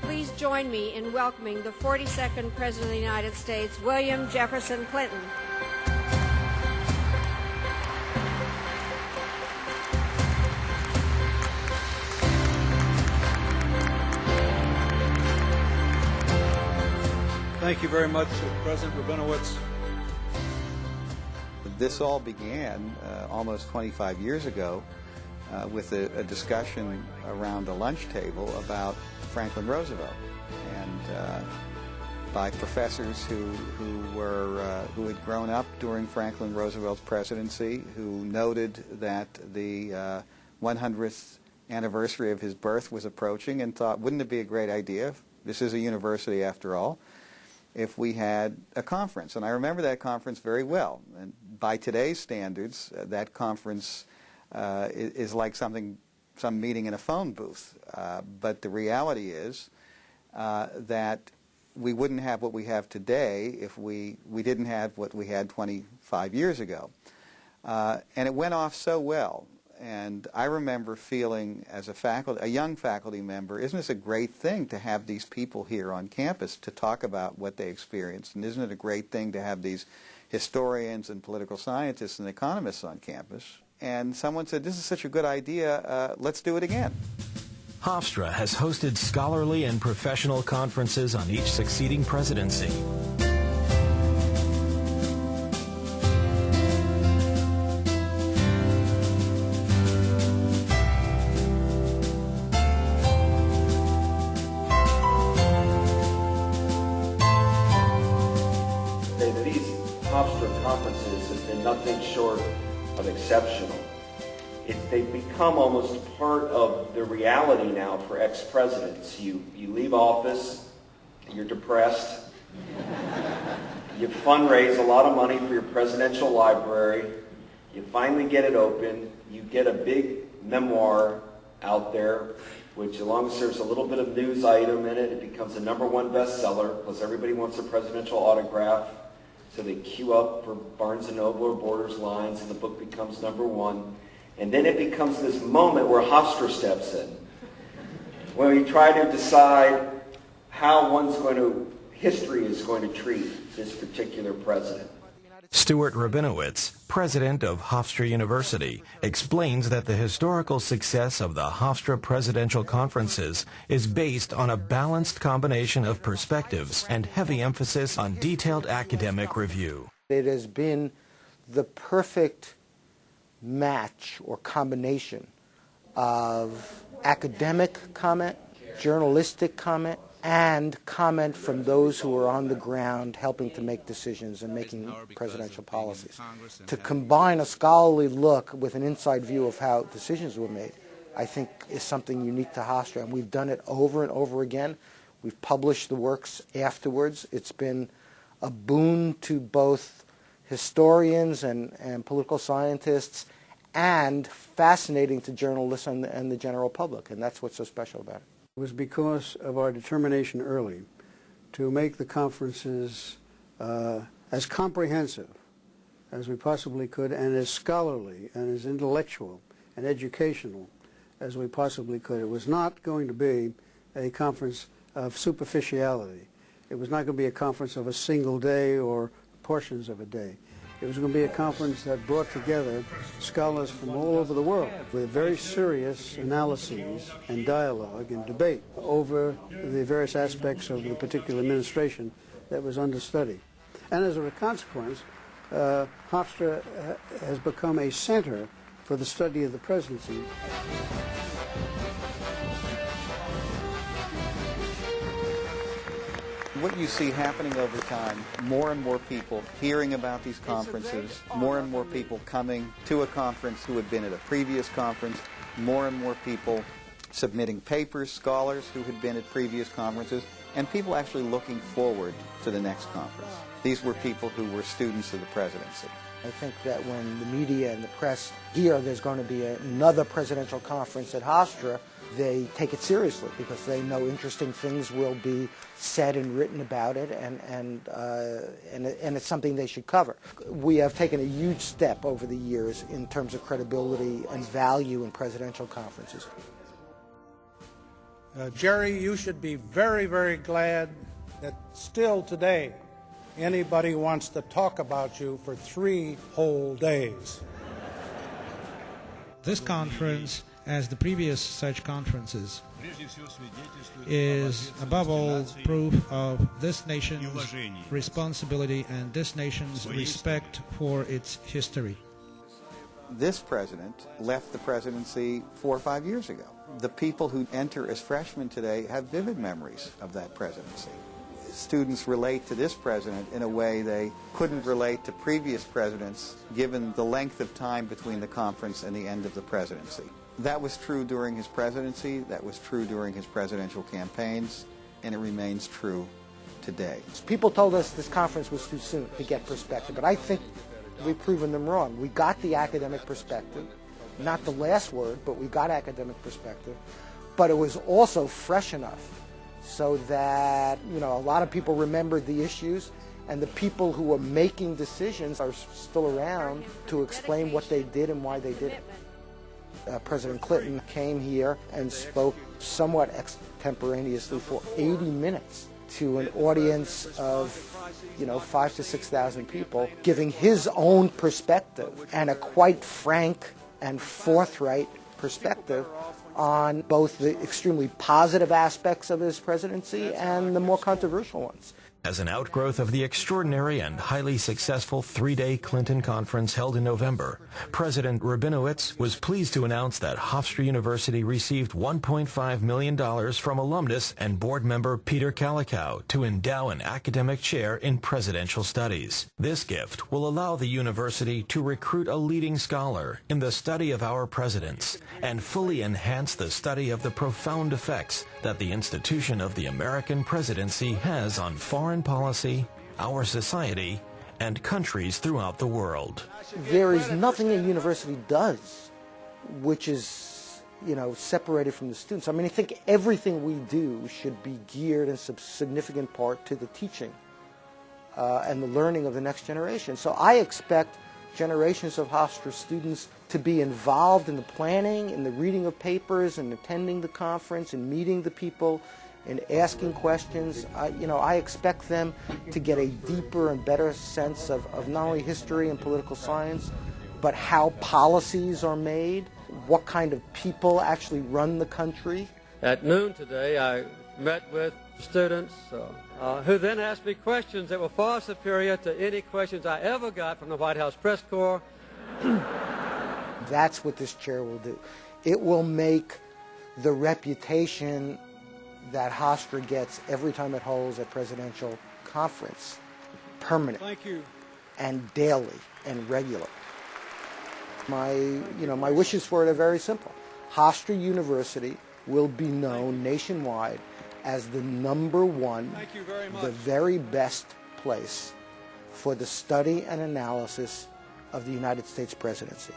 Please join me in welcoming the 42nd President of the United States, William Jefferson Clinton. Thank you very much, President Rabinowitz. This all began almost 25 years ago with a discussion around a lunch table about Franklin Roosevelt, and by professors who had grown up during Franklin Roosevelt's presidency, who noted that the 100th anniversary of his birth was approaching, and thought, wouldn't it be a great idea, this is a university after all, if we had a conference. And I remember that conference very well. And by today's standards, that conference is like some meeting in a phone booth. But the reality is that we wouldn't have what we have today if we didn't have what we had 25 years ago. And it went off so well. And I remember feeling as a young faculty member, isn't this a great thing to have these people here on campus to talk about what they experienced? And isn't it a great thing to have these historians and political scientists and economists on campus? And someone said, this is such a good idea, let's do it again. Hofstra has hosted scholarly and professional conferences on each succeeding presidency. Hofstra conferences have been nothing short of exceptional. They've become almost part of the reality now for ex-presidents. You leave office, you're depressed, you fundraise a lot of money for your presidential library, you finally get it open, you get a big memoir out there, which as long as there's a little bit of news item in it, it becomes a #1 bestseller, plus everybody wants a presidential autograph. So they queue up for Barnes & Noble or Borders lines, and the book becomes #1. And then it becomes this moment where Hofstra steps in, where you try to decide how history is going to treat this particular president. Stuart Rabinowitz, president of Hofstra University, explains that the historical success of the Hofstra presidential conferences is based on a balanced combination of perspectives and heavy emphasis on detailed academic review. It has been the perfect match or combination of academic comment, journalistic comment, and comment from those who are on the ground helping to make decisions and making presidential policies. To combine a scholarly look with an inside view of how decisions were made, I think is something unique to Hofstra, and we've done it over and over again. We've published the works afterwards. It's been a boon to both historians and political scientists, and fascinating to journalists and the general public, and that's what's so special about it. It was because of our determination early to make the conferences as comprehensive as we possibly could, and as scholarly and as intellectual and educational as we possibly could. It was not going to be a conference of superficiality. It was not going to be a conference of a single day or portions of a day. It was going to be a conference that brought together scholars from all over the world with very serious analyses and dialogue and debate over the various aspects of the particular administration that was under study. And as a consequence, Hofstra has become a center for the study of the presidency. What you see happening over time, more and more people hearing about these conferences, more and more people coming to a conference who had been at a previous conference, more and more people submitting papers, scholars who had been at previous conferences, and people actually looking forward to the next conference. These were people who were students of the presidency. I think that when the media and the press hear there's going to be another presidential conference at Hofstra, they take it seriously because they know interesting things will be said and written about it, and it's something they should cover. We have taken a huge step over the years in terms of credibility and value in presidential conferences. Jerry, you should be very, very glad that still today anybody wants to talk about you for 3 whole days. This conference, as the previous such conferences, is above all proof of this nation's responsibility and this nation's respect for its history. This president left the presidency 4 or 5 years ago. The people who enter as freshmen today have vivid memories of that presidency. Students relate to this president in a way they couldn't relate to previous presidents given the length of time between the conference and the end of the presidency. That was true during his presidency, that was true during his presidential campaigns, and it remains true today. People told us this conference was too soon to get perspective, but I think we've proven them wrong. We got the academic perspective, not the last word, but we got academic perspective, but it was also fresh enough so that, a lot of people remembered the issues, and the people who were making decisions are still around to explain what they did and why they did it. President Clinton came here and spoke somewhat extemporaneously for 80 minutes to an audience of 5,000 to 6,000 people, giving his own perspective and a quite frank and forthright perspective on both the extremely positive aspects of his presidency and the more controversial ones. As an outgrowth of the extraordinary and highly successful 3-day Clinton conference held in November, President Rabinowitz was pleased to announce that Hofstra University received $1.5 million from alumnus and board member Peter Kalikow to endow an academic chair in presidential studies. This gift will allow the university to recruit a leading scholar in the study of our presidents and fully enhance the study of the profound effects that the institution of the American presidency has on foreign policy, our society, and countries throughout the world. There is nothing a university does which is, separated from the students. I think everything we do should be geared in some significant part to the teaching and the learning of the next generation. So I expect generations of Hofstra students to be involved in the planning, in the reading of papers, and attending the conference, and meeting the people, and asking questions. I expect them to get a deeper and better sense of not only history and political science, but how policies are made, what kind of people actually run the country. At noon today, I met with students who then asked me questions that were far superior to any questions I ever got from the White House press corps. That's what this chair will do. It will make the reputation that Hofstra gets every time it holds a presidential conference permanent. Thank you. And daily and regular. My wishes for it are very simple. Hofstra University will be known nationwide as the #1, the very best place for the study and analysis of the United States presidency.